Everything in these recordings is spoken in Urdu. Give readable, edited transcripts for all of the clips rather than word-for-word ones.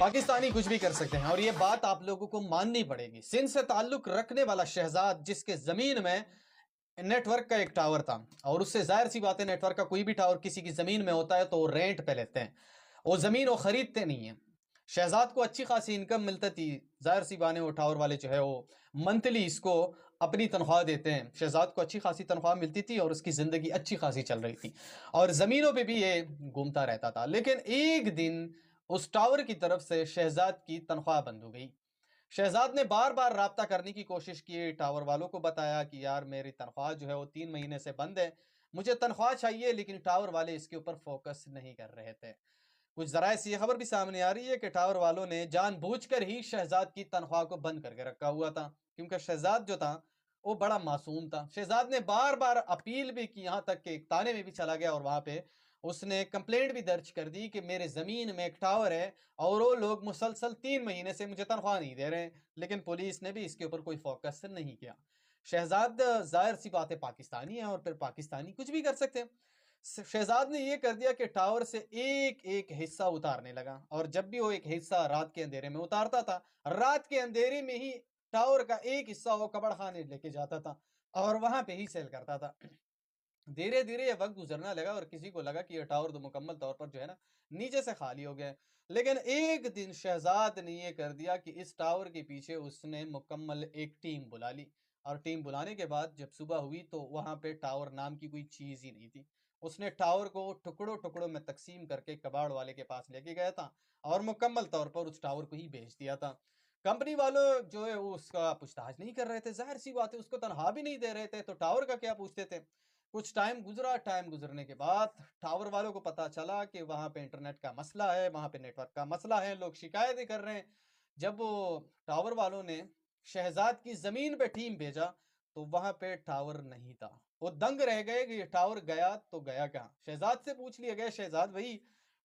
پاکستانی کچھ بھی کر سکتے ہیں اور یہ بات آپ لوگوں کو ماننی پڑے گی۔ سندھ سے تعلق رکھنے والا شہزاد جس کے زمین میں نیٹ ورک کا ایک ٹاور تھا، اور اس سے ظاہر سی بات ہے نیٹ ورک کا کوئی بھی ٹاور کسی کی زمین میں ہوتا ہے تو وہ رینٹ پہ لیتے ہیں، وہ زمین وہ خریدتے نہیں ہیں۔ شہزاد کو اچھی خاصی انکم ملتی تھی، ظاہر سی بات ہے وہ ٹاور والے جو ہے وہ منتھلی اس کو اپنی تنخواہ دیتے ہیں۔ شہزاد کو اچھی خاصی تنخواہ ملتی تھی اور اس کی زندگی اچھی خاصی چل رہی تھی اور زمینوں پہ بھی یہ گھومتا رہتا تھا۔ لیکن ایک دن اس ٹاور کی طرف سے شہزاد کی تنخواہ بند ہو گئی۔ شہزاد نے بار بار رابطہ کرنے کی کوشش کی، ٹاور والوں کو بتایا کہ یار میری تنخواہ جو ہے وہ 3 مہینے سے بند ہے، مجھے تنخواہ چاہیے، لیکن ٹاور والے اس کے اوپر فوکس نہیں کر رہے تھے۔ کچھ ذرائع سے یہ خبر بھی سامنے آ رہی ہے کہ ٹاور والوں نے جان بوجھ کر ہی شہزاد کی تنخواہ کو بند کر کے رکھا ہوا تھا، کیونکہ شہزاد جو تھا وہ بڑا معصوم تھا۔ شہزاد نے بار بار اپیل بھی کی، یہاں تک کہ ایک تانے میں بھی چلا گیا اور وہاں پہ اس نے کمپلینٹ بھی درج کر دی کہ میرے زمین میں ایک ٹاور ہے اور وہ لوگ مسلسل 3 مہینے سے مجھے تنخواہ نہیں دے رہے ہیں، لیکن پولیس نے بھی اس کے اوپر کوئی فوکس نہیں کیا۔ شہزاد ظاہر سی بات ہے پاکستانی ہے اور پھر پاکستانی کچھ بھی کر سکتے ہیں۔ شہزاد نے یہ کر دیا کہ ٹاور سے ایک ایک حصہ اتارنے لگا، اور جب بھی وہ ایک حصہ رات کے اندھیرے میں اتارتا تھا، رات کے اندھیرے میں ہی ٹاور کا ایک حصہ وہ کبڑ خانے لے کے جاتا تھا اور وہاں پہ ہی سیل کرتا تھا۔ دھیرے دھیرے یہ وقت گزرنا لگا اور کسی کو لگا کہ یہ ٹاور تو مکمل طور پر جو ہے نا نیچے سے خالی ہو گیا، لیکن ایک دن شہزاد نے یہ کر دیا کہ اس ٹاور کے پیچھے اس نے مکمل ایک ٹیم بلا لی، اور ٹیم بلانے کے بعد جب صبح ہوئی تو وہاں پہ ٹاور نام کی کوئی چیز ہی نہیں تھی۔ اس نے ٹاور کو ٹکڑوں ٹکڑوں میں تقسیم کر کے کباڑ والے کے پاس لے کے گیا تھا اور مکمل طور پر اس ٹاور کو ہی بیچ دیا تھا۔ کمپنی والوں جو ہے وہ اس کا پوچھ تاچھ نہیں کر رہے تھے، ظاہر سی بات ہے اس کو تنخواہ بھی نہیں دے رہے تھے تو ٹاور کا کیا پوچھتے تھے۔ کچھ ٹائم گزرا، ٹائم گزرنے کے بعد ٹاور والوں کو پتا چلا کہ وہاں پہ انٹرنیٹ کا مسئلہ ہے، وہاں پہ نیٹ ورک کا مسئلہ ہے، لوگ شکایتیں کر رہے ہیں۔ جب وہ ٹاور والوں نے شہزاد کی زمین پہ ٹیم بھیجا تو وہاں پہ ٹاور نہیں تھا۔ وہ دنگ رہ گئے کہ یہ ٹاور گیا تو گیا کہاں۔ شہزاد سے پوچھ لیا گیا، شہزاد وہی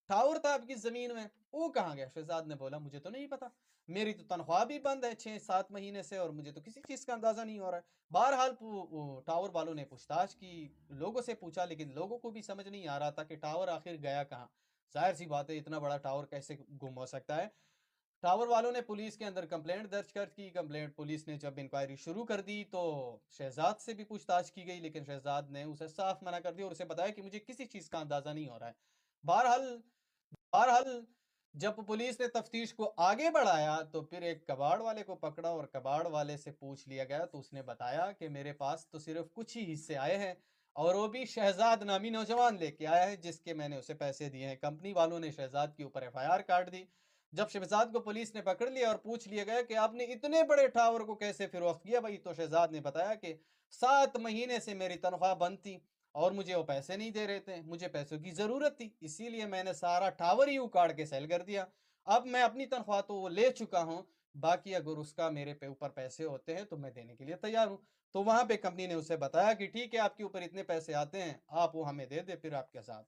ٹاور تھا آپ کی زمین میں، وہ کہاں گیا؟ شہزاد نے بولا مجھے تو نہیں پتا، میری تو تنخواہ بھی بند ہے 6-7 مہینے سے اور مجھے تو کسی چیز کا اندازہ نہیں ہو رہا ہے۔ بہرحال ٹاور والوں نے پوچھ تاچھ کی، لوگوں سے پوچھا، لیکن لوگوں کو بھی سمجھ نہیں آ رہا تھا کہ ٹاور آخر گیا کہاں۔ ظاہر سی بات ہے اتنا بڑا ٹاور کیسے گم ہو سکتا ہے۔ ٹاور والوں نے پولیس کے اندر کمپلینٹ درج کر کی، کمپلینٹ پولیس نے جب انکوائری شروع کر دی تو شہزاد سے بھی پوچھ تاچھ کی گئی، لیکن شہزاد نے اسے صاف منع کر دیا اور اسے بتایا کہ مجھے کسی چیز کا اندازہ نہیں ہو رہا ہے۔ بہرحال جب پولیس نے تفتیش کو آگے بڑھایا تو پھر ایک کباڑ والے کو پکڑا اور کباڑ والے سے پوچھ لیا گیا تو اس نے بتایا کہ میرے پاس تو صرف کچھ ہی حصے آئے ہیں اور وہ بھی شہزاد نامی نوجوان لے کے آیا ہے جس کے میں نے اسے پیسے دیے ہیں۔ کمپنی والوں نے شہزاد کے اوپر FIR کاٹ دی۔ جب شہزاد کو پولیس نے پکڑ لیا اور پوچھ لیا گیا کہ آپ نے اتنے بڑے ٹاور کو کیسے فروخت کیا بھائی، تو شہزاد نے بتایا کہ 7 مہینے سے میری تنخواہ بند تھی اور مجھے وہ پیسے نہیں دے رہے تھے، مجھے پیسوں کی ضرورت تھی، اسی لیے میں نے سارا ٹاور ہی اکاڑ کے سیل کر دیا۔ اب میں اپنی تنخواہ تو وہ لے چکا ہوں، باقی اگر اس کا میرے پہ اوپر پیسے ہوتے ہیں تو میں دینے کے لیے تیار ہوں۔ تو وہاں پہ کمپنی نے اسے بتایا کہ ٹھیک ہے آپ کے اوپر اتنے پیسے آتے ہیں، آپ وہ ہمیں دے دے، پھر آپ کے ساتھ